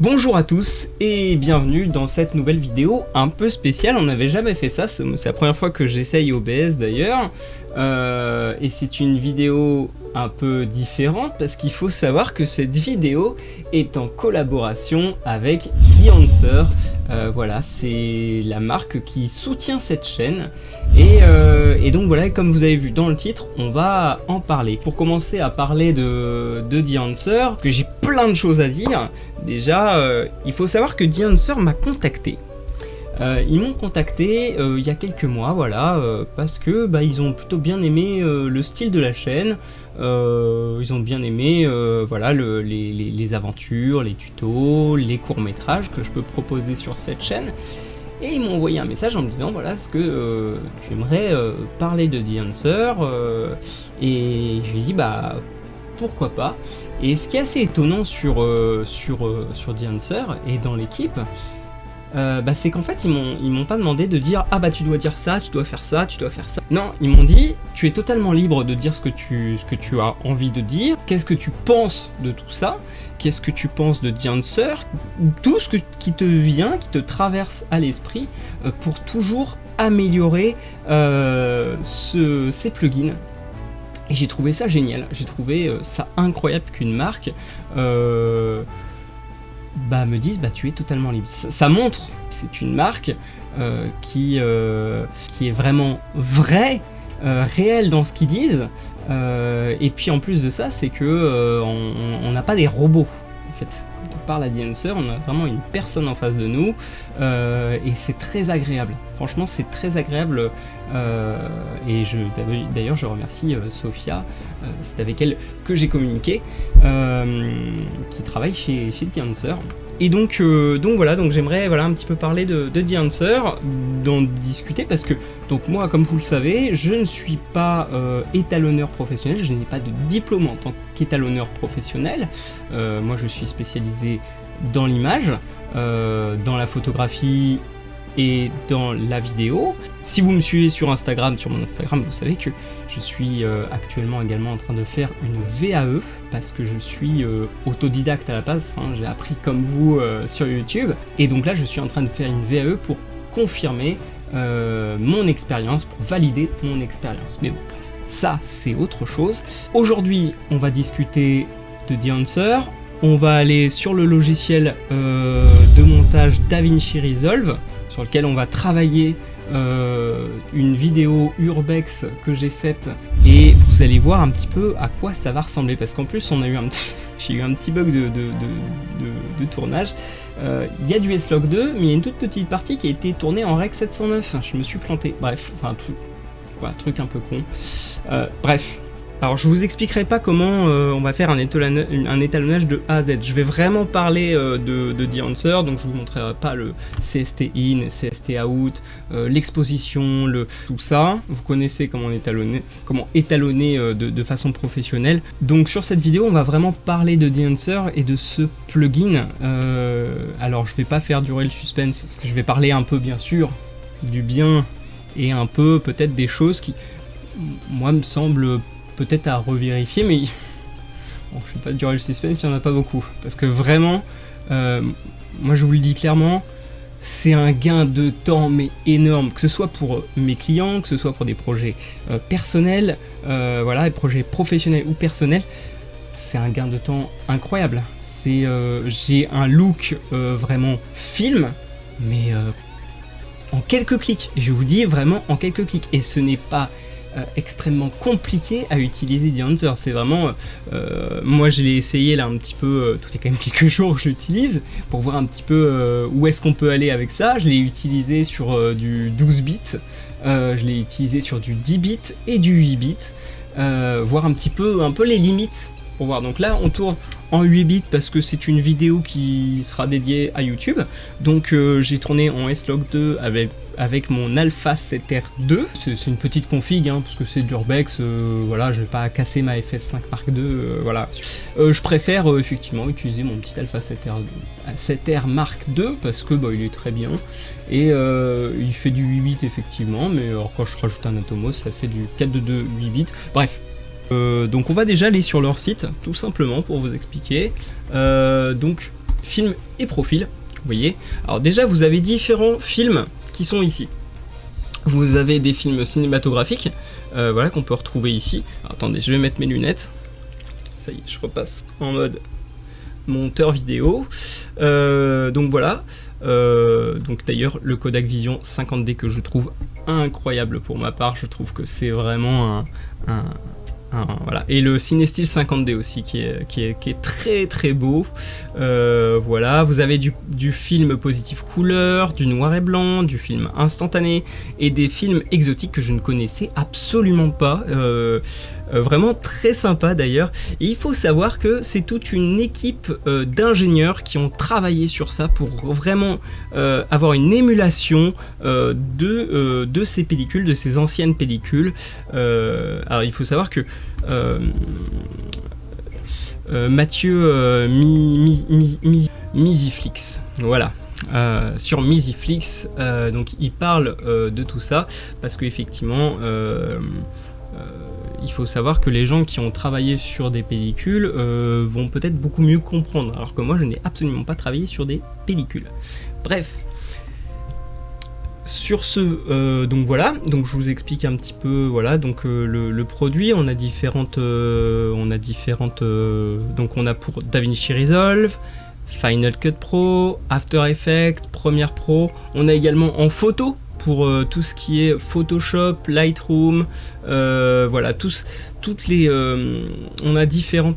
Bonjour à tous et bienvenue dans cette nouvelle vidéo un peu spéciale. On n'avait jamais fait ça, c'est la première fois que j'essaye OBS d'ailleurs. Et c'est une vidéo un peu différente parce qu'il faut savoir que cette vidéo est en collaboration avec The Answer. Voilà, c'est la marque qui soutient cette chaîne. Et donc voilà, comme vous avez vu dans le titre, on va en parler. Pour commencer à parler de The Answer, parce que j'ai plein de choses à dire. Déjà, il faut savoir que The Answer m'a contacté. Ils m'ont contacté il y a quelques mois, voilà, parce que ils ont plutôt bien aimé le style de la chaîne. Ils ont bien aimé voilà, les aventures, les tutos, les courts-métrages que je peux proposer sur cette chaîne. Et ils m'ont envoyé un message en me disant voilà, est-ce que tu aimerais parler de The Answer et je lui ai dit pourquoi pas. Et ce qui est assez étonnant sur The Answer et dans l'équipe, c'est qu'en fait ils m'ont pas demandé de dire tu dois dire ça, tu dois faire ça, tu dois faire ça. Non, ils m'ont dit tu es totalement libre de dire ce que tu as envie de dire, qu'est-ce que tu penses de tout ça, qu'est-ce que tu penses de The Answer, tout ce qui te vient, qui te traverse à l'esprit pour toujours améliorer ces plugins. Et j'ai trouvé ça génial, j'ai trouvé ça incroyable qu'une marque me disent tu es totalement libre. Ça montre c'est une marque qui est vraiment vraie, réelle dans ce qu'ils disent, et puis en plus de ça c'est que on n'a pas des robots en fait. Quand on parle à The Answer, on a vraiment une personne en face de nous, et c'est très agréable. Franchement c'est très agréable, et d'ailleurs je remercie Sophia, c'est avec elle que j'ai communiqué, qui travaille chez The Answer. Et donc voilà, donc j'aimerais un petit peu parler de The Answer, d'en discuter, parce que donc moi comme vous le savez, je ne suis pas étalonneur professionnel, je n'ai pas de diplôme en tant qu'étalonneur professionnel. Moi je suis spécialisé dans l'image, dans la photographie et dans la vidéo. Si vous me suivez sur mon Instagram, vous savez que je suis actuellement également en train de faire une VAE, parce que je suis autodidacte à la base, j'ai appris comme vous sur YouTube, et donc là je suis en train de faire une VAE pour confirmer mon expérience, pour valider mon expérience. Mais bon, bref, ça c'est autre chose. Aujourd'hui on va discuter de The Answer. On va aller sur le logiciel de montage DaVinci Resolve, sur lequel on va travailler une vidéo urbex que j'ai faite, et vous allez voir un petit peu à quoi ça va ressembler, parce qu'en plus j'ai eu un petit bug de tournage. Il y a du S-Log 2, mais il y a une toute petite partie qui a été tournée en Rec 709, je me suis planté, bref, truc un peu con, bref. Alors je vous expliquerai pas comment on va faire un étalonnage de A à Z. Je vais vraiment parler de The Answer, donc je vous montrerai pas le CST in, CST out, l'exposition, tout ça. Vous connaissez comment étalonner de façon professionnelle. Donc sur cette vidéo, on va vraiment parler de The Answer et de ce plugin. Alors je vais pas faire durer le suspense, parce que je vais parler un peu bien sûr du bien et un peu peut-être des choses qui, moi, me semblent peut-être à revérifier, mais bon, je vais pas durer le suspense, il n'y en a pas beaucoup, parce que vraiment, moi je vous le dis clairement, c'est un gain de temps mais énorme, que ce soit pour mes clients, que ce soit pour des projets personnels, voilà, des projets professionnels ou personnels, c'est un gain de temps incroyable. J'ai un look vraiment film, mais en quelques clics, je vous dis vraiment en quelques clics, et ce n'est pas extrêmement compliqué à utiliser The Answer. C'est vraiment moi je l'ai essayé là un petit peu, tout est quand même quelques jours que je l'utilise pour voir un petit peu où est-ce qu'on peut aller avec ça. Je l'ai utilisé sur du 12 bits, je l'ai utilisé sur du 10 bits et du 8 bits, voir un peu les limites pour voir. Donc là on tourne en 8 bits parce que c'est une vidéo qui sera dédiée à YouTube, donc j'ai tourné en S-Log 2 avec mon Alpha 7R2, c'est une petite config, parce que c'est de l'urbex, voilà, je vais pas casser ma FS5 Mark II, voilà. Je préfère effectivement utiliser mon petit Alpha 7R Mark II, parce que il est très bien, et il fait du 8 bits effectivement, mais alors, quand je rajoute un Atomos, ça fait du 422 8 bits, bref. Donc on va déjà aller sur leur site, tout simplement, pour vous expliquer. Donc films et profils. Vous voyez, alors déjà vous avez différents films qui sont ici. Vous avez des films cinématographiques, voilà, qu'on peut retrouver ici. Alors, attendez, je vais mettre mes lunettes. Ça y est, je repasse en mode monteur vidéo. Donc voilà. Donc d'ailleurs, le Kodak Vision 50D que je trouve incroyable pour ma part. Je trouve que c'est vraiment voilà. Et le CineStyle 50D aussi qui est très très beau. Voilà, vous avez du film positif couleur, du noir et blanc, du film instantané et des films exotiques que je ne connaissais absolument pas. Vraiment très sympa d'ailleurs. Et il faut savoir que c'est toute une équipe d'ingénieurs qui ont travaillé sur ça pour vraiment avoir une émulation de ces pellicules, de ces anciennes pellicules. Alors il faut savoir que Mathieu Misiflix, voilà. Sur Misiflix, donc il parle de tout ça parce qu'effectivement il faut savoir que les gens qui ont travaillé sur des pellicules vont peut-être beaucoup mieux comprendre, alors que moi je n'ai absolument pas travaillé sur des pellicules. Bref, sur ce, donc voilà, donc je vous explique un petit peu, voilà, donc le produit, on a différentes, donc on a pour DaVinci Resolve, Final Cut Pro, After Effects, Premiere Pro, on a également en photo, pour tout ce qui est Photoshop, Lightroom, voilà, toutes les, on a différents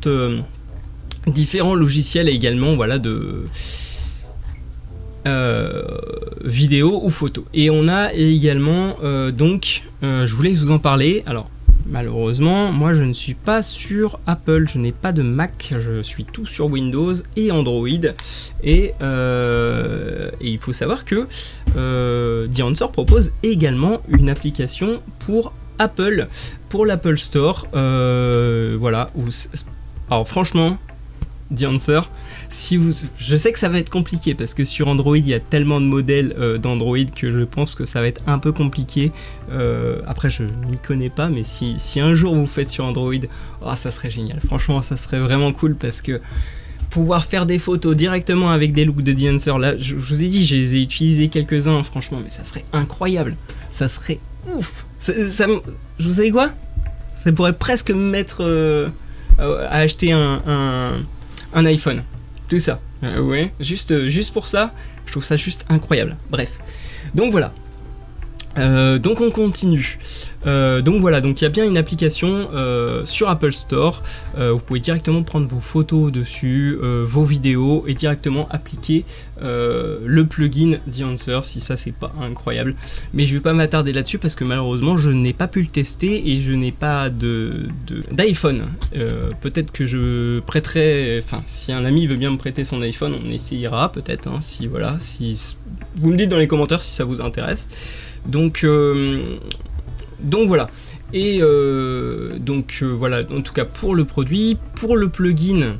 logiciels également, voilà, de vidéo ou photo. Et on a également, donc, je voulais vous en parler. Alors, malheureusement, moi je ne suis pas sur Apple, je n'ai pas de Mac, je suis tout sur Windows et Android. Et il faut savoir que The Answer propose également une application pour Apple, pour l'Apple Store. Voilà. Alors franchement, The Answer, je sais que ça va être compliqué parce que sur Android il y a tellement de modèles d'Android que je pense que ça va être un peu compliqué. Après je m'y connais pas, mais si un jour vous faites sur Android, oh, ça serait génial. Franchement ça serait vraiment cool parce que pouvoir faire des photos directement avec des looks de The Answer, là je vous ai dit, je les ai utilisés quelques-uns franchement, mais ça serait incroyable, ça serait ouf. Je vous savez quoi, ça pourrait presque me mettre à acheter un iPhone. Tout ça, ouais, juste pour ça, je trouve ça juste incroyable. Bref, donc voilà. Donc on continue. Donc voilà, donc il y a bien une application sur Apple Store. Vous pouvez directement prendre vos photos dessus, vos vidéos et directement appliquer le plugin The Answer. Si ça c'est pas incroyable, mais je vais pas m'attarder là-dessus parce que malheureusement je n'ai pas pu le tester et je n'ai pas d'iPhone. Peut-être que je prêterai, enfin si un ami veut bien me prêter son iPhone, on essayera peut-être. Hein, si voilà, si vous me dites dans les commentaires si ça vous intéresse. Donc voilà. Et voilà, en tout cas pour le produit, pour le plugin,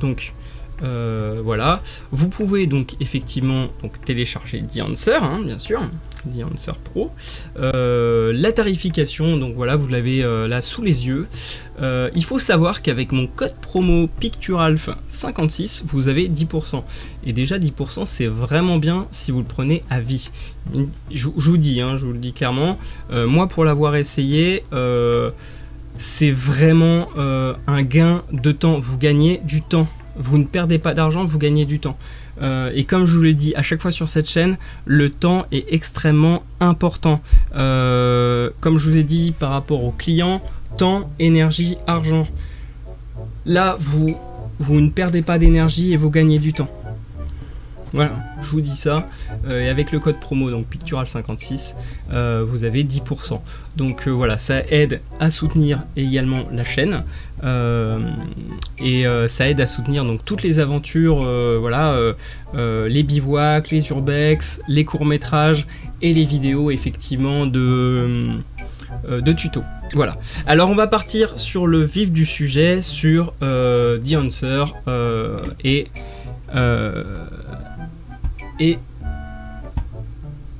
donc voilà, vous pouvez donc effectivement donc télécharger The Answer, hein, bien sûr, The Answer Pro. La tarification, donc voilà, vous l'avez là sous les yeux. Il faut savoir qu'avec mon code promo PictureAlf56, vous avez 10%. Et déjà 10%, c'est vraiment bien si vous le prenez à vie. Je vous dis, hein, je vous le dis clairement, moi pour l'avoir essayé, c'est vraiment un gain de temps. Vous gagnez du temps. Vous ne perdez pas d'argent, vous gagnez du temps. Et comme je vous l'ai dit à chaque fois sur cette chaîne, le temps est extrêmement important. Comme je vous ai dit par rapport aux clients, temps, énergie, argent. Là, vous ne perdez pas d'énergie et vous gagnez du temps. Voilà, je vous dis ça. Et avec le code promo, donc PictureAlf56, vous avez 10%. Donc voilà, ça aide à soutenir également la chaîne. Et ça aide à soutenir donc toutes les aventures, voilà, les bivouacs, les urbex, les courts-métrages et les vidéos effectivement de tutos. Voilà. Alors on va partir sur le vif du sujet, sur The Answer et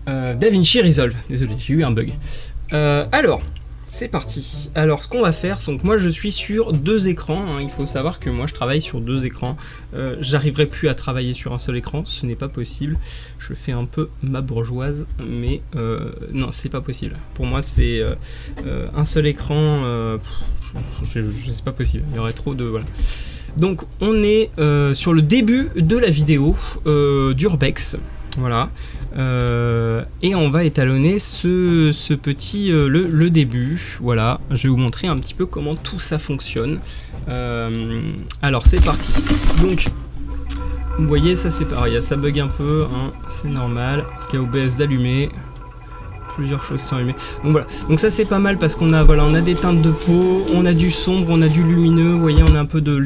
DaVinci Resolve. Désolé, j'ai eu un bug. Alors, c'est parti. Alors ce qu'on va faire, c'est que moi je suis sur 2 écrans, hein. Il faut savoir que moi je travaille sur 2 écrans. J'arriverai plus à travailler sur un seul écran, ce n'est pas possible. Je fais un peu ma bourgeoise, mais non, c'est pas possible. Pour moi c'est un seul écran, c'est pas possible, il y aurait trop de... Voilà. Donc on est sur le début de la vidéo d'Urbex. Voilà, et on va étalonner ce petit, le début. Voilà, je vais vous montrer un petit peu comment tout ça fonctionne. Alors c'est parti. Donc, vous voyez, ça c'est pareil, ça bug un peu, hein, c'est normal, parce qu'il y a OBS d'allumer. Plusieurs choses sont allumées. Donc voilà, donc ça c'est pas mal parce qu'on a, voilà, on a des teintes de peau, on a du sombre, on a du lumineux, vous voyez, on a un peu de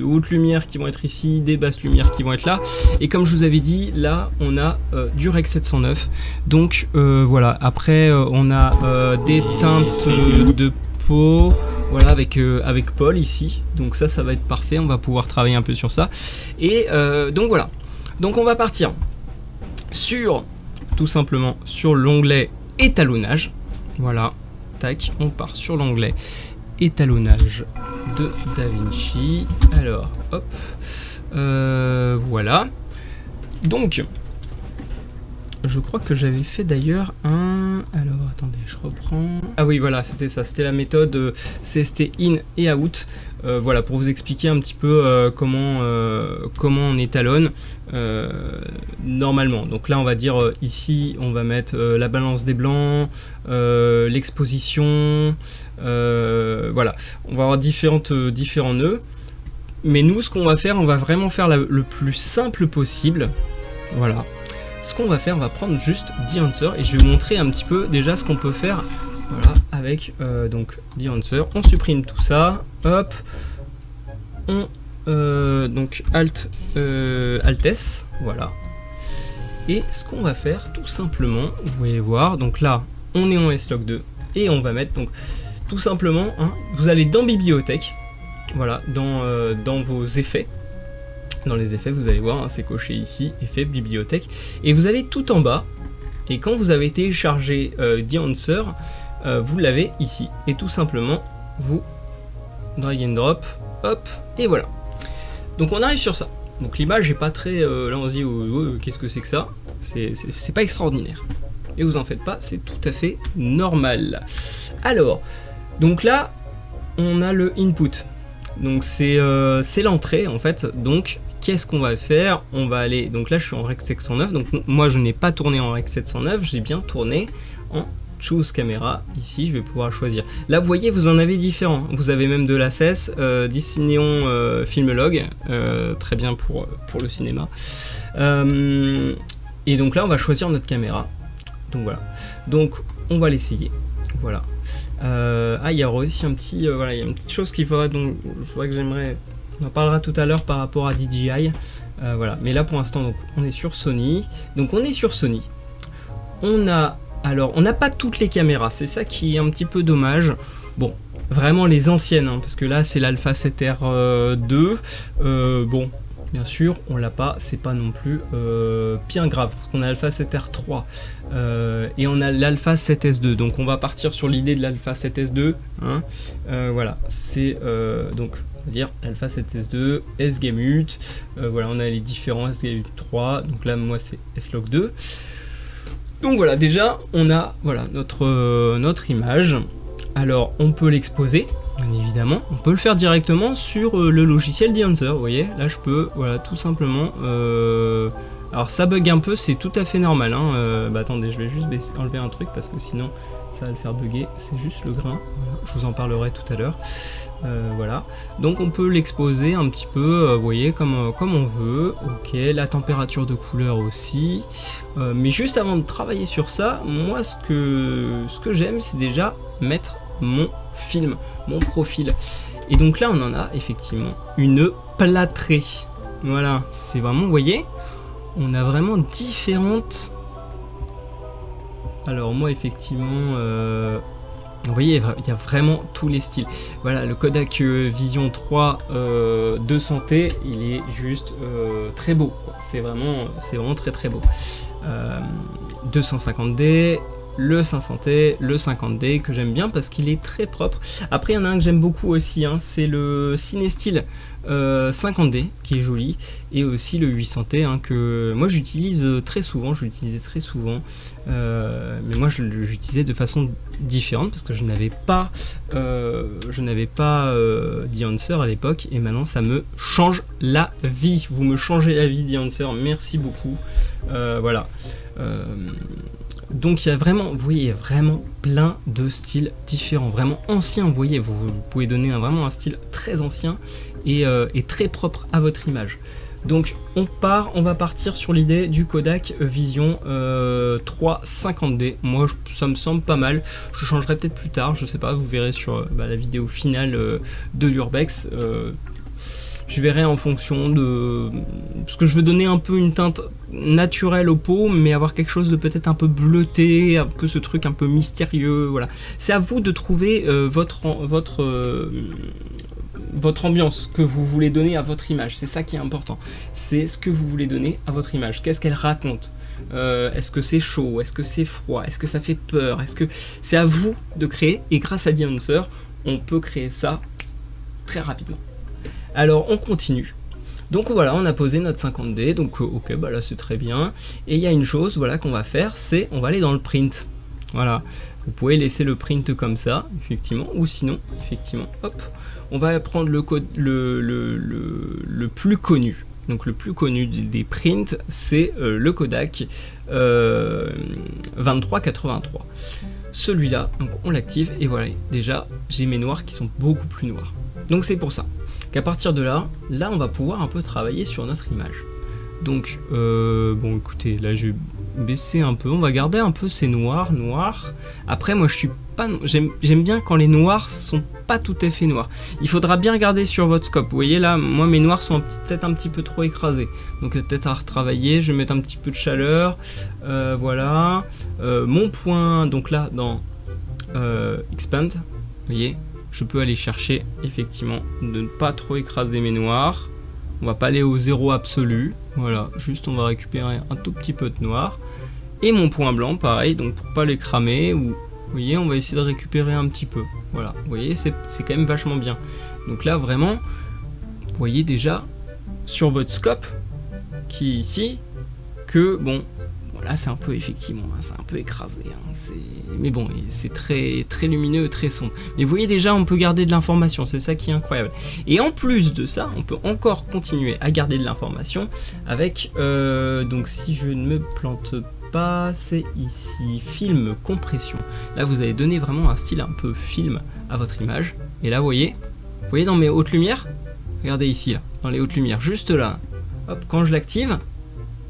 hautes lumières qui vont être ici, des basses lumières qui vont être là, et comme je vous avais dit, là on a du Rec 709, donc voilà, après on a des teintes de peau, voilà, avec Paul ici, donc ça va être parfait, on va pouvoir travailler un peu sur ça, et donc voilà, donc on va partir sur, tout simplement, sur l'onglet étalonnage. Voilà, tac, on part sur l'onglet étalonnage de DaVinci. Alors, hop, voilà. Donc, je crois que j'avais fait d'ailleurs un... Alors, attendez, je reprends... Ah oui, voilà, c'était ça, c'était la méthode CST in et out. Voilà, pour vous expliquer un petit peu comment on étalonne normalement. Donc là, on va dire ici, on va mettre la balance des blancs, l'exposition, voilà. On va avoir différents nœuds. Mais nous, ce qu'on va faire, on va vraiment faire le plus simple possible. Voilà. Ce qu'on va faire, on va prendre juste The Answer et je vais vous montrer un petit peu déjà ce qu'on peut faire, voilà, avec donc The Answer. On supprime tout ça, hop, on donc Alt S, voilà. Et ce qu'on va faire tout simplement, vous pouvez voir, donc là on est en S-Log 2 et on va mettre donc tout simplement, hein, vous allez dans Bibliothèque, voilà, dans vos effets. Dans les effets, vous allez voir, hein, c'est coché ici, effet, bibliothèque, et vous allez tout en bas, et quand vous avez téléchargé The Answer, vous l'avez ici, et tout simplement, vous drag and drop, hop, et voilà. Donc on arrive sur ça. Donc l'image est pas très, là on se dit, qu'est-ce que c'est que ça? C'est pas extraordinaire. Et vous en faites pas, c'est tout à fait normal. Alors, donc là, on a le input. Donc c'est l'entrée en fait. Donc qu'est-ce qu'on va faire? On va aller, donc là je suis en Rec 709, donc moi je n'ai pas tourné en Rec 709, j'ai bien tourné en Choose Camera. Ici je vais pouvoir choisir. Là vous voyez, vous en avez différents. Vous avez même de l'ACES, Cinéon Filmlog, très bien pour le cinéma. Et donc là on va choisir notre caméra. Donc voilà. Donc on va l'essayer. Voilà. Il y a aussi un petit, voilà, il y a une petite chose qu'il faudrait, donc je vois que j'aimerais, on en parlera tout à l'heure par rapport à DJI, voilà, mais là pour l'instant donc on est sur Sony, on a, alors on n'a pas toutes les caméras, c'est ça qui est un petit peu dommage, bon, vraiment les anciennes, hein, parce que là c'est l'Alpha 7R2, bon, bien sûr, on l'a pas, c'est pas non plus bien grave, parce qu'on a l'Alpha 7R3 et on a l'Alpha 7S2, donc on va partir sur l'idée de l'Alpha 7S2, hein, voilà, c'est donc on va dire l'Alpha 7S2, S-Gamut, voilà, on a les différents S-Gamut 3, donc là moi c'est S-Log 2, donc voilà, déjà on a, voilà, notre image, alors on peut l'exposer. Bien évidemment, on peut le faire directement sur le logiciel The Answer, vous voyez, là je peux, voilà, tout simplement, alors ça bug un peu, c'est tout à fait normal, hein, bah attendez, je vais juste enlever un truc parce que sinon ça va le faire bugger, c'est juste le grain, voilà, je vous en parlerai tout à l'heure, voilà, donc on peut l'exposer un petit peu, vous voyez, comme on veut, ok, la température de couleur aussi, mais juste avant de travailler sur ça, moi ce que j'aime, c'est déjà mettre mon film, mon profil, et donc là on en a effectivement une plâtrée, voilà, c'est vraiment, vous voyez, on a vraiment différentes, alors moi effectivement, vous voyez, il y a vraiment tous les styles, voilà, le Kodak Vision 3 200T, il est juste très beau, c'est vraiment très très beau, 250D, le 500D, le 50D que j'aime bien parce qu'il est très propre. Après il y en a un que j'aime beaucoup aussi, hein, c'est le Cinestill 50D qui est joli, et aussi le 800D hein, que moi j'utilise très souvent, je l'utilisais très souvent, mais moi j'utilisais de façon différente parce que je n'avais pas d'E-Answer à l'époque, et maintenant ça me change la vie. Vous me changez la vie d'E-Answer, merci beaucoup. Voilà. Donc il y a vraiment, vous voyez, il y a vraiment plein de styles différents, vraiment anciens. Vous voyez, vous pouvez donner vraiment un style très ancien et très propre à votre image. Donc on va partir sur l'idée du Kodak Vision 350D. Moi ça me semble pas mal, je changerai peut-être plus tard, je sais pas, vous verrez sur la vidéo finale de l'Urbex. Je verrai en fonction de... Parce que je veux donner un peu une teinte naturelle aux peaux, mais avoir quelque chose de peut-être un peu bleuté, un peu ce truc un peu mystérieux, voilà. C'est à vous de trouver votre ambiance que vous voulez donner à votre image. C'est ça qui est important. C'est ce que vous voulez donner à votre image. Qu'est-ce qu'elle raconte? Est-ce que c'est chaud? Est-ce que c'est froid? Est-ce que ça fait peur? Est-ce que c'est à vous de créer? Et grâce à d'E-Answer, on peut créer ça très rapidement. Alors on continue. Donc voilà, on a posé notre 50D, donc ok, bah là c'est très bien. Et il y a une chose, voilà, qu'on va faire, c'est on va aller dans le print. Voilà, vous pouvez laisser le print comme ça, effectivement, ou sinon, effectivement, hop, on va prendre le plus connu. Donc le plus connu des prints, c'est le Kodak 2383. Celui-là, donc on l'active, et voilà, déjà j'ai mes noirs qui sont beaucoup plus noirs. Donc c'est pour ça qu'à partir de là, on va pouvoir un peu travailler sur notre image. Donc, bon écoutez, là je vais baisser un peu, on va garder un peu ces noirs. Après moi je suis pas, j'aime bien quand les noirs sont pas tout à fait noirs. Il faudra bien regarder sur votre scope, vous voyez là, moi mes noirs sont peut-être un petit peu trop écrasés. Donc peut-être à retravailler, je vais mettre un petit peu de chaleur, voilà. Mon point, donc là dans Expand, vous voyez, je peux aller chercher effectivement de ne pas trop écraser mes noirs. On va pas aller au zéro absolu, voilà, juste on va récupérer un tout petit peu de noir. Et mon point blanc, pareil, donc pour pas les cramer, ou vous voyez, on va essayer de récupérer un petit peu. Voilà, vous voyez, c'est quand même vachement bien. Donc là, vraiment, vous voyez déjà sur votre scope, qui est ici, que bon, voilà, c'est un peu effectivement, hein, c'est un peu écrasé, hein, mais bon, c'est très lumineux, très sombre. Mais vous voyez déjà, on peut garder de l'information, c'est ça qui est incroyable. Et en plus de ça, on peut encore continuer à garder de l'information avec, donc si je ne me plante pas, c'est ici, film compression. Là, vous allez donner vraiment un style un peu film à votre image. Et là, vous voyez dans mes hautes lumières, regardez ici, là, dans les hautes lumières, juste là, hop, quand je l'active,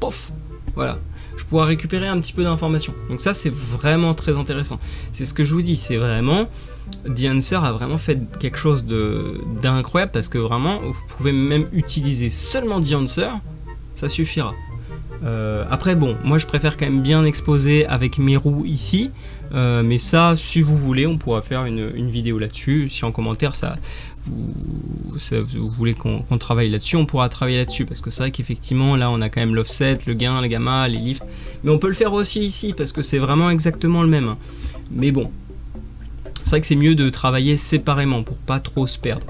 pof, voilà. Je pourrais récupérer un petit peu d'informations. Donc ça c'est vraiment très intéressant. C'est ce que je vous dis, c'est vraiment... d'E-Answer a vraiment fait quelque chose d'incroyable parce que vraiment vous pouvez même utiliser seulement d'E-Answer, ça suffira. Après bon, moi je préfère quand même bien exposer avec mes roues ici, mais ça si vous voulez on pourra faire une vidéo là-dessus. Si en commentaire vous voulez qu'on travaille là-dessus, on pourra travailler là-dessus, parce que c'est vrai qu'effectivement là on a quand même l'offset, le gain, le gamma, les lifts, mais on peut le faire aussi ici parce que c'est vraiment exactement le même. Mais bon, c'est vrai que c'est mieux de travailler séparément pour pas trop se perdre.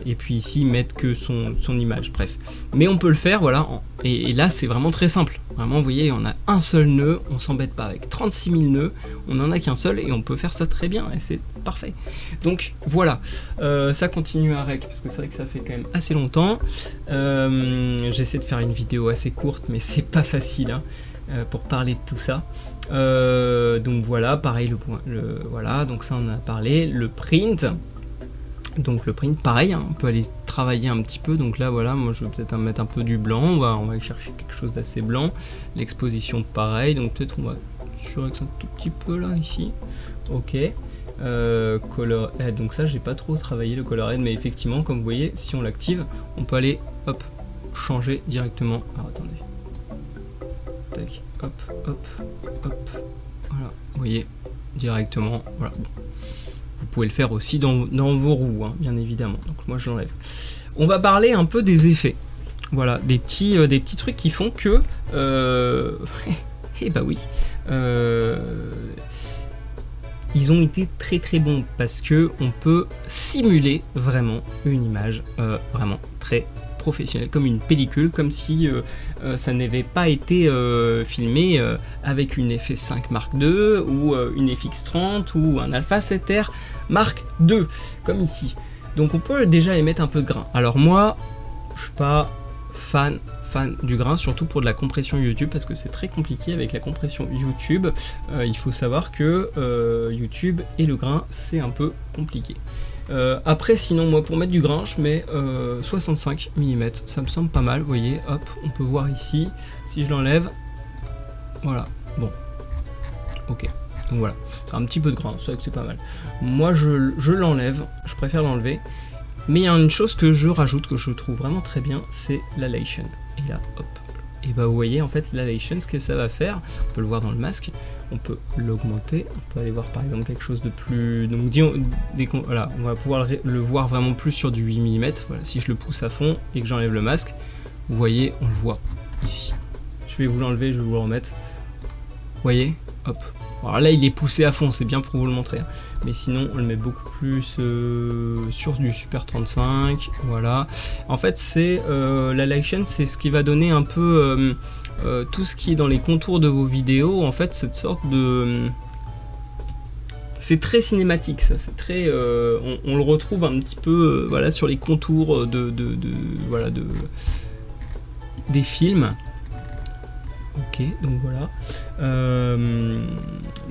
Et puis ici mettre que son image, bref. Mais on peut le faire, voilà, et là c'est vraiment très simple. Vraiment, vous voyez, on a un seul nœud, on s'embête pas avec 36 000 nœuds, on en a qu'un seul et on peut faire ça très bien et c'est parfait. Donc voilà, ça continue à rec parce que c'est vrai que ça fait quand même assez longtemps. J'essaie de faire une vidéo assez courte, mais c'est pas facile hein, pour parler de tout ça. Donc voilà, pareil, voilà, donc ça on en a parlé, le print. Donc le print, pareil, hein, on peut aller travailler un petit peu. Donc là, voilà, moi je vais peut-être mettre un peu du blanc. On va aller chercher quelque chose d'assez blanc. L'exposition, pareil. Donc peut-être on va surex un tout petit peu là, ici. Ok. Color head. Donc ça, j'ai pas trop travaillé le color head, mais effectivement, comme vous voyez, si on l'active, on peut aller, hop, changer directement. Alors attendez. Tac, hop, hop, hop. Voilà, vous voyez, directement. Voilà. Vous pouvez le faire aussi dans vos roues, hein, bien évidemment. Donc moi je l'enlève. On va parler un peu des effets. Voilà, des petits trucs qui font que Eh bah oui. Ils ont été très très bons parce que on peut simuler vraiment une image vraiment très professionnelle, comme une pellicule, comme si ça n'avait pas été filmé avec une FS5 Mark II ou une FX30 ou un Alpha 7R Mark II, comme ici. Donc on peut déjà y mettre un peu de grain. Alors moi, je suis pas fan du grain, surtout pour de la compression YouTube, parce que c'est très compliqué avec la compression YouTube. Il faut savoir que YouTube et le grain, c'est un peu compliqué. Après, sinon, moi, pour mettre du grain, je mets 65 mm. Ça me semble pas mal, vous voyez. Hop, on peut voir ici. Si je l'enlève, voilà. Bon, ok. Donc voilà, un petit peu de grain, c'est vrai que c'est pas mal. Moi, je l'enlève. Je préfère l'enlever. Mais il y a une chose que je rajoute, que je trouve vraiment très bien, c'est l'halation. Et là, hop. Et bah vous voyez, en fait, l'halation, ce que ça va faire, on peut le voir dans le masque, on peut l'augmenter, on peut aller voir par exemple quelque chose de plus... Donc voilà, on va pouvoir le voir vraiment plus sur du 8 mm. Voilà, si je le pousse à fond et que j'enlève le masque, vous voyez, on le voit ici. Je vais vous l'enlever, je vais vous le remettre. Vous voyez, hop. Alors là, il est poussé à fond, c'est bien pour vous le montrer. Mais sinon, on le met beaucoup plus sur du Super 35. Voilà. En fait, c'est l'halation, c'est ce qui va donner un peu tout ce qui est dans les contours de vos vidéos. En fait, cette sorte de... c'est très cinématique, ça. C'est très... on le retrouve un petit peu voilà, sur les contours voilà, des films. Ok, donc voilà.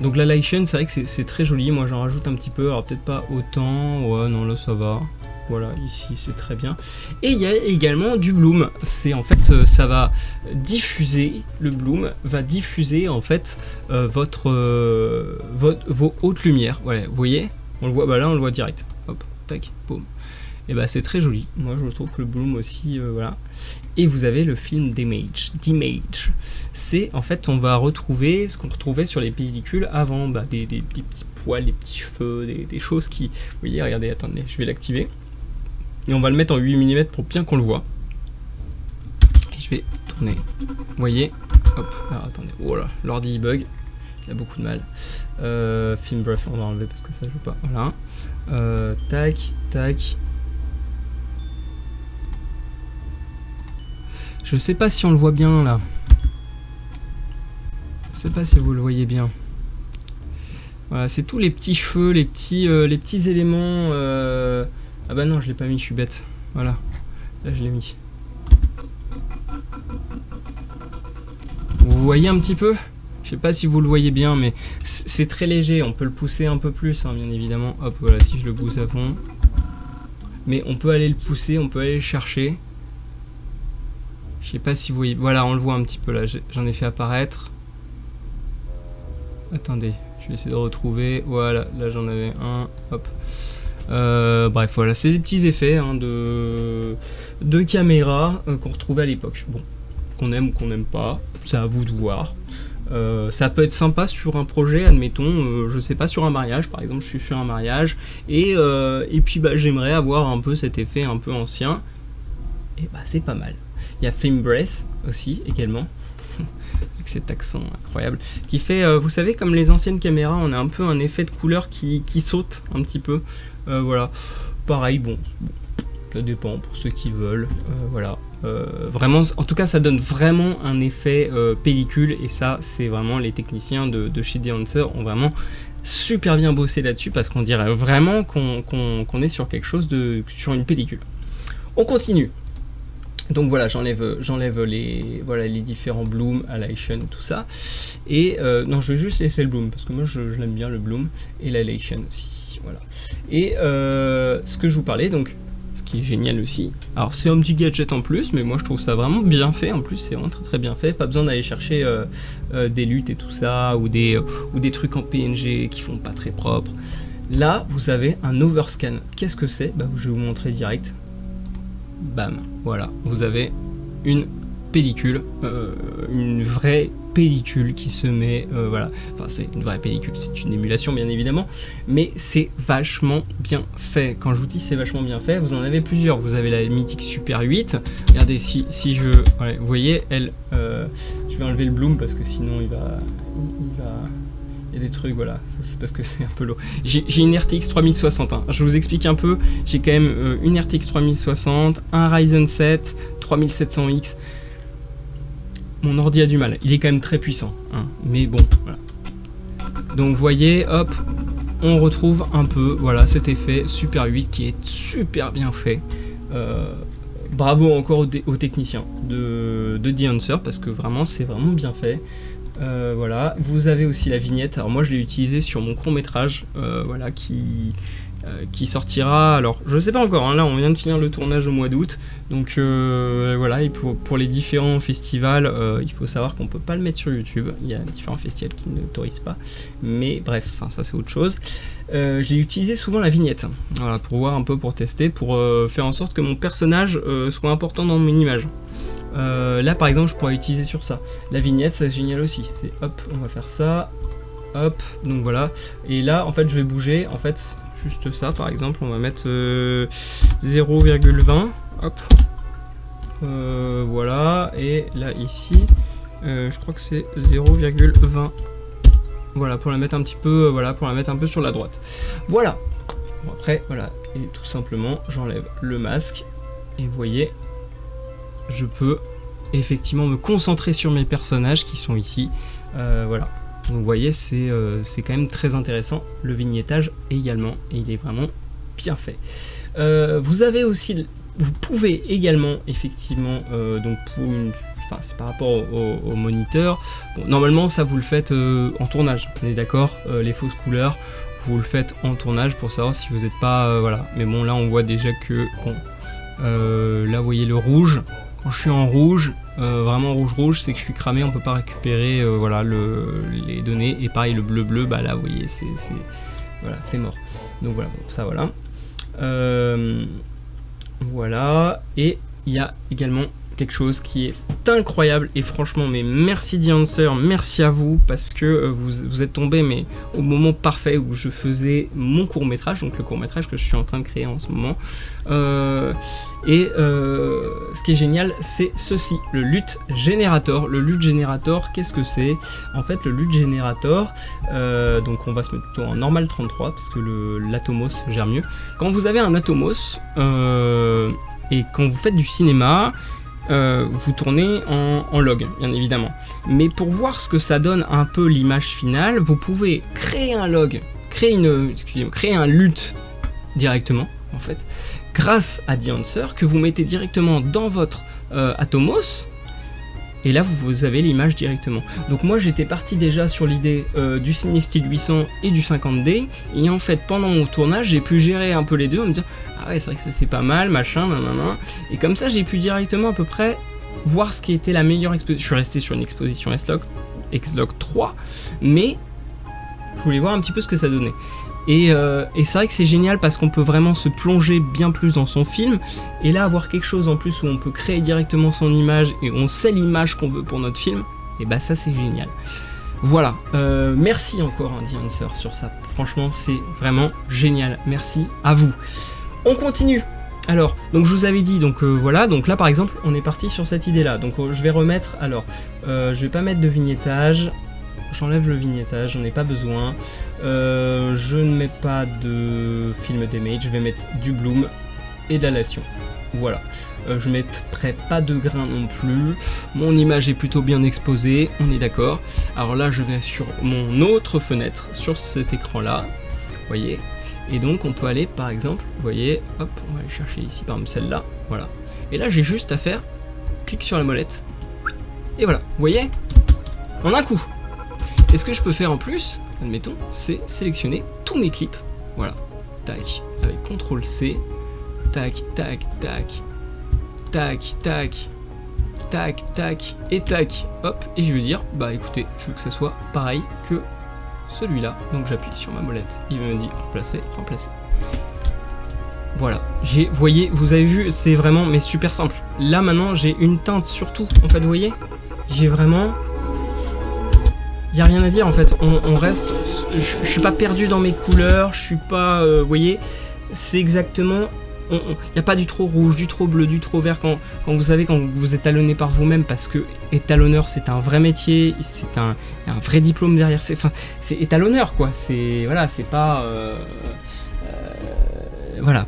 Donc la Lytion, c'est vrai que c'est très joli. Moi, j'en rajoute un petit peu. Alors peut-être pas autant. Ouais, non, là ça va. Voilà, ici c'est très bien. Et il y a également du bloom. C'est en fait, ça va diffuser. Le bloom va diffuser en fait vos hautes lumières. Voilà, vous voyez, on le voit. Bah là, on le voit direct. Hop, tac, boum. Et bah c'est très joli. Moi, je trouve que le bloom aussi, voilà. Et vous avez le film d'image. C'est en fait, on va retrouver ce qu'on retrouvait sur les pellicules avant, bah, des petits poils, des petits cheveux, des choses qui... Vous voyez, regardez, attendez, je vais l'activer. Et on va le mettre en 8 mm pour bien qu'on le voit. Et je vais tourner. Vous voyez, hop, alors attendez, voilà, l'ordi il bug. Il a beaucoup de mal. Film breath, on va enlever parce que ça joue pas. Voilà. Tac, tac. Je sais pas si on le voit bien là. Je sais pas si vous le voyez bien. Voilà, c'est tous les petits cheveux, les petits éléments. Ah bah non, je l'ai pas mis, je suis bête. Voilà, là je l'ai mis. Vous voyez un petit peu? Je sais pas si vous le voyez bien, mais c'est très léger. On peut le pousser un peu plus, hein, bien évidemment. Hop, voilà, si je le pousse à fond. Mais on peut aller le pousser, on peut aller le chercher. Je sais pas si vous voyez. Voilà, on le voit un petit peu là. J'en ai fait apparaître. Attendez, je vais essayer de retrouver. Voilà, là j'en avais un. Hop. Bref, voilà, c'est des petits effets hein, de caméra qu'on retrouvait à l'époque. Bon, qu'on aime ou qu'on n'aime pas, c'est à vous de voir. Ça peut être sympa sur un projet, admettons, je sais pas, sur un mariage par exemple, je suis sur un mariage et puis bah, j'aimerais avoir un peu cet effet un peu ancien. Et bah c'est pas mal. Il y a Film Breath aussi également, avec cet accent incroyable, qui fait, vous savez, comme les anciennes caméras, on a un peu un effet de couleur qui saute un petit peu. Voilà, pareil, bon, ça dépend pour ceux qui veulent, voilà. Vraiment, en tout cas, ça donne vraiment un effet pellicule, et ça, c'est vraiment les techniciens de chez Dehancer ont vraiment super bien bossé là-dessus, parce qu'on dirait vraiment qu'on est sur quelque chose sur une pellicule. On continue. Donc voilà, j'enlève les différents blooms, halation, tout ça. Et non, je vais juste laisser le bloom parce que moi je l'aime bien le bloom et l'halation aussi. Voilà. Et ce que je vous parlais, donc ce qui est génial aussi. Alors c'est un petit gadget en plus, mais moi je trouve ça vraiment bien fait. En plus, c'est vraiment très très bien fait. Pas besoin d'aller chercher des luttes et tout ça ou des trucs en PNG qui font pas très propre. Là, vous avez un overscan. Qu'est-ce que c'est? Bah, je vais vous montrer direct. Bam, voilà, vous avez une pellicule, une vraie pellicule qui se met, voilà, enfin c'est une vraie pellicule, c'est une émulation bien évidemment, mais c'est vachement bien fait. Quand je vous dis c'est vachement bien fait, vous en avez plusieurs. Vous avez la mythique Super 8, regardez, si je, ouais, vous voyez, elle, je vais enlever le bloom parce que sinon il va il y a des trucs, voilà, c'est parce que c'est un peu lourd. J'ai une RTX 3060, hein. Je vous explique un peu, j'ai quand même une RTX 3060, un Ryzen 7, 3700X. Mon ordi a du mal, il est quand même très puissant, hein, mais bon, voilà. Donc vous voyez, hop, on retrouve un peu, voilà, cet effet Super 8 qui est super bien fait. Bravo encore aux techniciens de The Answer, parce que vraiment, c'est vraiment bien fait. Voilà, vous avez aussi la vignette. Alors moi, je l'ai utilisé sur mon court métrage, voilà, qui sortira, alors je sais pas encore, hein, là on vient de finir le tournage au mois d'août, donc voilà, et pour les différents festivals, il faut savoir qu'on peut pas le mettre sur YouTube, il y a différents festivals qui ne l'autorisent pas, mais bref, enfin, ça c'est autre chose. J'ai utilisé souvent la vignette, voilà, pour voir un peu, pour tester, pour faire en sorte que mon personnage soit important dans mon image. Là par exemple je pourrais utiliser sur ça, la vignette, c'est génial aussi, hop, on va faire ça, hop, donc voilà, et là en fait je vais bouger, en fait juste ça par exemple, on va mettre 0,20, hop, voilà, et là ici, je crois que c'est 0,20, voilà, pour la mettre un petit peu, voilà, pour la mettre un peu sur la droite, voilà, bon, après, voilà, et tout simplement, j'enlève le masque, et vous voyez, je peux effectivement me concentrer sur mes personnages qui sont ici, voilà. Donc vous voyez, c'est quand même très intéressant, le vignettage également, et il est vraiment bien fait. Vous avez aussi, vous pouvez également effectivement, donc pour une, enfin c'est par rapport au moniteur, bon, normalement ça vous le faites en tournage, on est d'accord, les fausses couleurs, vous le faites en tournage pour savoir si vous n'êtes pas, voilà, mais bon là on voit déjà que, bon, là vous voyez le rouge, quand je suis en rouge, vraiment rouge, c'est que je suis cramé, on peut pas récupérer voilà, les données, et pareil le bleu, bah là vous voyez, voilà, c'est mort. Donc voilà, bon, ça voilà. Voilà, et il y a également quelque chose qui est incroyable, et franchement, mais merci The Answer, merci à vous, parce que vous êtes tombé mais au moment parfait où je faisais mon court métrage, donc le court métrage que je suis en train de créer en ce moment, ce qui est génial, c'est ceci, le LUT Generator. Le LUT Generator, qu'est-ce que c'est? En fait, le LUT Generator, donc on va se mettre plutôt en normal 33 parce que l'Atomos gère mieux. Quand vous avez un Atomos et quand vous faites du cinéma, vous tournez en log, bien évidemment. Mais pour voir ce que ça donne un peu l'image finale, vous pouvez créer un log, créer un LUT directement, en fait, grâce à The Answer, que vous mettez directement dans votre Atomos, et là vous avez l'image directement. Donc moi j'étais parti déjà sur l'idée du Cinestill 800 et du 50D, et en fait pendant mon tournage j'ai pu gérer un peu les deux en me disant ah ouais c'est vrai que ça c'est pas mal, machin, nanana, et comme ça j'ai pu directement à peu près voir ce qui était la meilleure exposition. Je suis resté sur une exposition S-Log 3, mais je voulais voir un petit peu ce que ça donnait. Et c'est vrai que c'est génial parce qu'on peut vraiment se plonger bien plus dans son film, et là avoir quelque chose en plus où on peut créer directement son image et on sait l'image qu'on veut pour notre film, et bah ça c'est génial. Voilà, merci encore The Answer sur ça, franchement c'est vraiment génial, merci à vous. On continue. Alors, donc je vous avais dit, donc voilà, donc là par exemple on est parti sur cette idée là, donc je vais remettre, alors je vais pas mettre de vignettage. J'enlève le vignettage, j'en ai pas besoin. Je ne mets pas de film d'image, je vais mettre du bloom et de la lation. Voilà. Je mettrai pas de grain non plus. Mon image est plutôt bien exposée, on est d'accord. Alors là, je vais sur mon autre fenêtre, sur cet écran là. Vous voyez. Et donc, on peut aller par exemple, vous voyez, hop, on va aller chercher ici par exemple celle-là. Voilà. Et là, j'ai juste à faire clic sur la molette. Et voilà. Vous voyez, en un coup. Et ce que je peux faire en plus, admettons, c'est sélectionner tous mes clips. Voilà, tac, avec CTRL-C, tac, tac, tac, tac, tac, tac, tac, et tac, hop, et je veux dire, bah écoutez, je veux que ça soit pareil que celui-là. Donc j'appuie sur ma molette, il me dit remplacer, remplacer. Voilà, vous avez vu, c'est vraiment, mais super simple. Là maintenant, j'ai une teinte surtout, en fait, vous voyez, j'ai vraiment... y a rien à dire en fait, on reste, je suis pas perdu dans mes couleurs, je suis pas, vous voyez, c'est exactement, il n'y a pas du trop rouge, du trop bleu, du trop vert quand vous savez, quand vous étalonnez par vous-même, parce que étalonneur c'est un vrai métier, c'est un vrai diplôme derrière, c'est étalonneur quoi, c'est, voilà, c'est pas, voilà,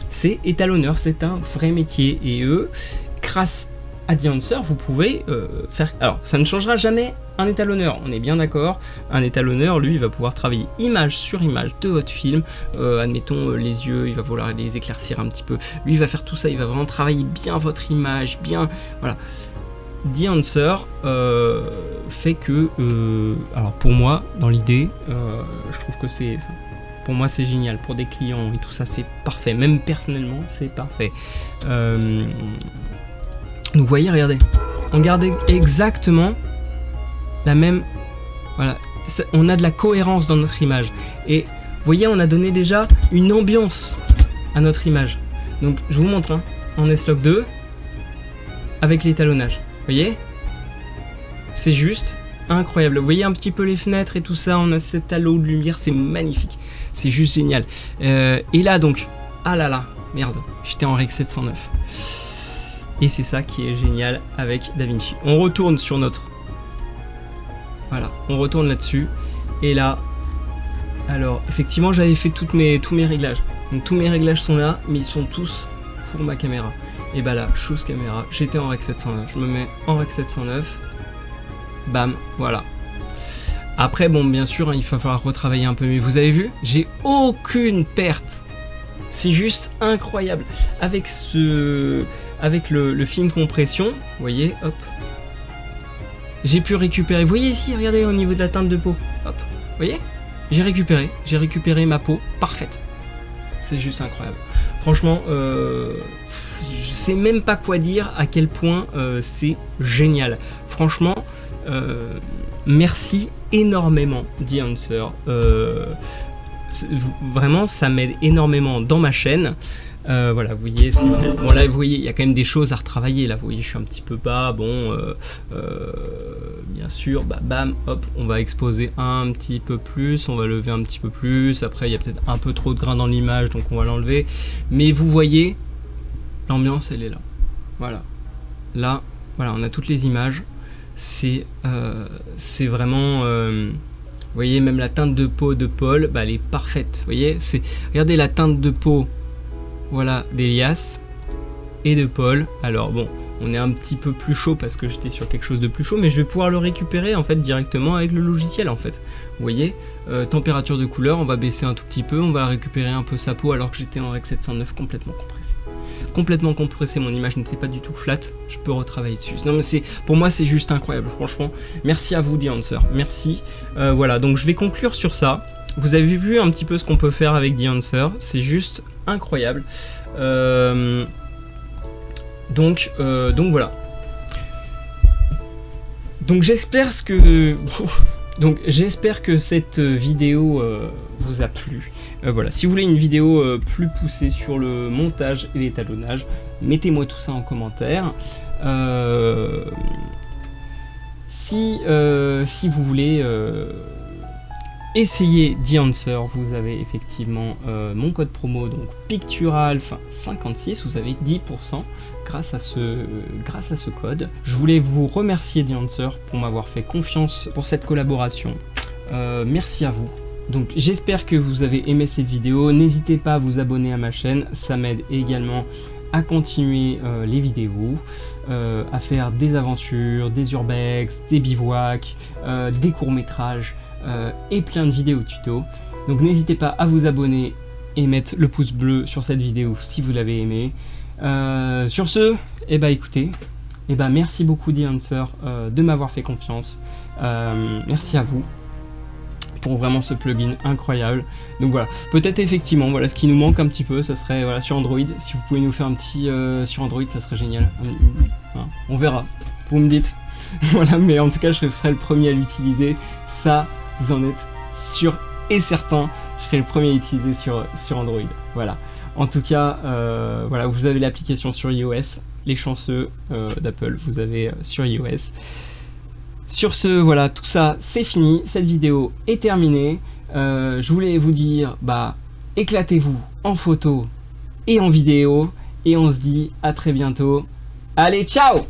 c'est étalonneur, c'est un vrai métier, et eux, grâce à The Answer, vous pouvez faire, alors ça ne changera jamais un étalonneur, on est bien d'accord. Un étalonneur, lui, il va pouvoir travailler image sur image de votre film. Admettons les yeux, il va vouloir les éclaircir un petit peu. Lui, il va faire tout ça, il va vraiment travailler bien votre image, bien. Voilà. The Answer fait que, alors pour moi, dans l'idée, je trouve que c'est. Pour moi, c'est génial. Pour des clients et tout ça, c'est parfait. Même personnellement, c'est parfait. Donc, vous voyez, regardez. On garde exactement la même, voilà, on a de la cohérence dans notre image, et vous voyez, on a donné déjà une ambiance à notre image. Donc je vous montre en S-Log 2 avec l'étalonnage, vous voyez, c'est juste incroyable. Vous voyez un petit peu les fenêtres et tout ça, on a cet halo de lumière, c'est magnifique, c'est juste génial. Et là donc, ah là là, merde, j'étais en Rec 709, et c'est ça qui est génial avec DaVinci. On retourne sur notre, voilà, on retourne là-dessus, et là, alors effectivement j'avais fait tous mes réglages, donc tous mes réglages sont là, mais ils sont tous pour ma caméra, et bah là, chose caméra, j'étais en Rec 709, je me mets en Rec 709, bam, voilà. Après bon, bien sûr, il va falloir retravailler un peu, mais vous avez vu, j'ai aucune perte, c'est juste incroyable, avec le film compression, vous voyez, hop, j'ai pu récupérer, vous voyez ici, regardez au niveau de la teinte de peau, hop, vous voyez, j'ai récupéré ma peau parfaite, c'est juste incroyable, franchement, je sais même pas quoi dire, à quel point c'est génial, franchement, merci énormément The Answer, vraiment ça m'aide énormément dans ma chaîne. Voilà, vous voyez, bon là vous voyez, il y a quand même des choses à retravailler, là vous voyez, je suis un petit peu bas, bon, bien sûr, bah, bam, hop, on va exposer un petit peu plus, on va lever un petit peu plus, après il y a peut-être un peu trop de grain dans l'image, donc on va l'enlever, mais vous voyez, l'ambiance elle est là, voilà, là, voilà, on a toutes les images, c'est vraiment, vous voyez, même la teinte de peau de Paul, bah, elle est parfaite, vous voyez, regardez la teinte de peau, voilà, d'Elias et de Paul. Alors bon, on est un petit peu plus chaud parce que j'étais sur quelque chose de plus chaud, mais je vais pouvoir le récupérer en fait directement avec le logiciel en fait. Vous voyez, température de couleur, on va baisser un tout petit peu, on va récupérer un peu sa peau alors que j'étais en Rec 709 complètement compressé. Complètement compressé, mon image n'était pas du tout flat, je peux retravailler dessus. Non mais pour moi c'est juste incroyable, franchement. Merci à vous The Answer, merci. Voilà, donc je vais conclure sur ça. Vous avez vu un petit peu ce qu'on peut faire avec The Answer, c'est juste incroyable. Donc voilà. Donc j'espère que cette vidéo vous a plu. Voilà, si vous voulez une vidéo plus poussée sur le montage et l'étalonnage, mettez-moi tout ça en commentaire. Si vous voulez essayez The Answer, vous avez effectivement mon code promo, donc Pictural 56, vous avez 10% grâce à ce code. Je voulais vous remercier The Answer pour m'avoir fait confiance pour cette collaboration. Merci à vous. Donc j'espère que vous avez aimé cette vidéo, n'hésitez pas à vous abonner à ma chaîne, ça m'aide également à continuer les vidéos, à faire des aventures, des urbex, des bivouacs, des courts-métrages, et plein de vidéos tuto. Donc n'hésitez pas à vous abonner et mettre le pouce bleu sur cette vidéo si vous l'avez aimé. Sur ce, et bah écoutez, et bah merci beaucoup The Answer de m'avoir fait confiance. Merci à vous pour vraiment ce plugin incroyable. Donc voilà, peut-être effectivement, voilà, ce qui nous manque un petit peu, ça serait voilà, sur Android, si vous pouvez nous faire un petit sur Android, ça serait génial. On verra, vous me dites. Voilà, mais en tout cas, je serai le premier à l'utiliser. Ça, vous en êtes sûr et certain. Je serai le premier à l'utiliser sur Android. Voilà. En tout cas, voilà, vous avez l'application sur iOS. Les chanceux d'Apple, vous avez sur iOS. Sur ce, voilà, tout ça c'est fini, cette vidéo est terminée. Je voulais vous dire, bah, éclatez-vous en photo et en vidéo, et on se dit à très bientôt. Allez, ciao!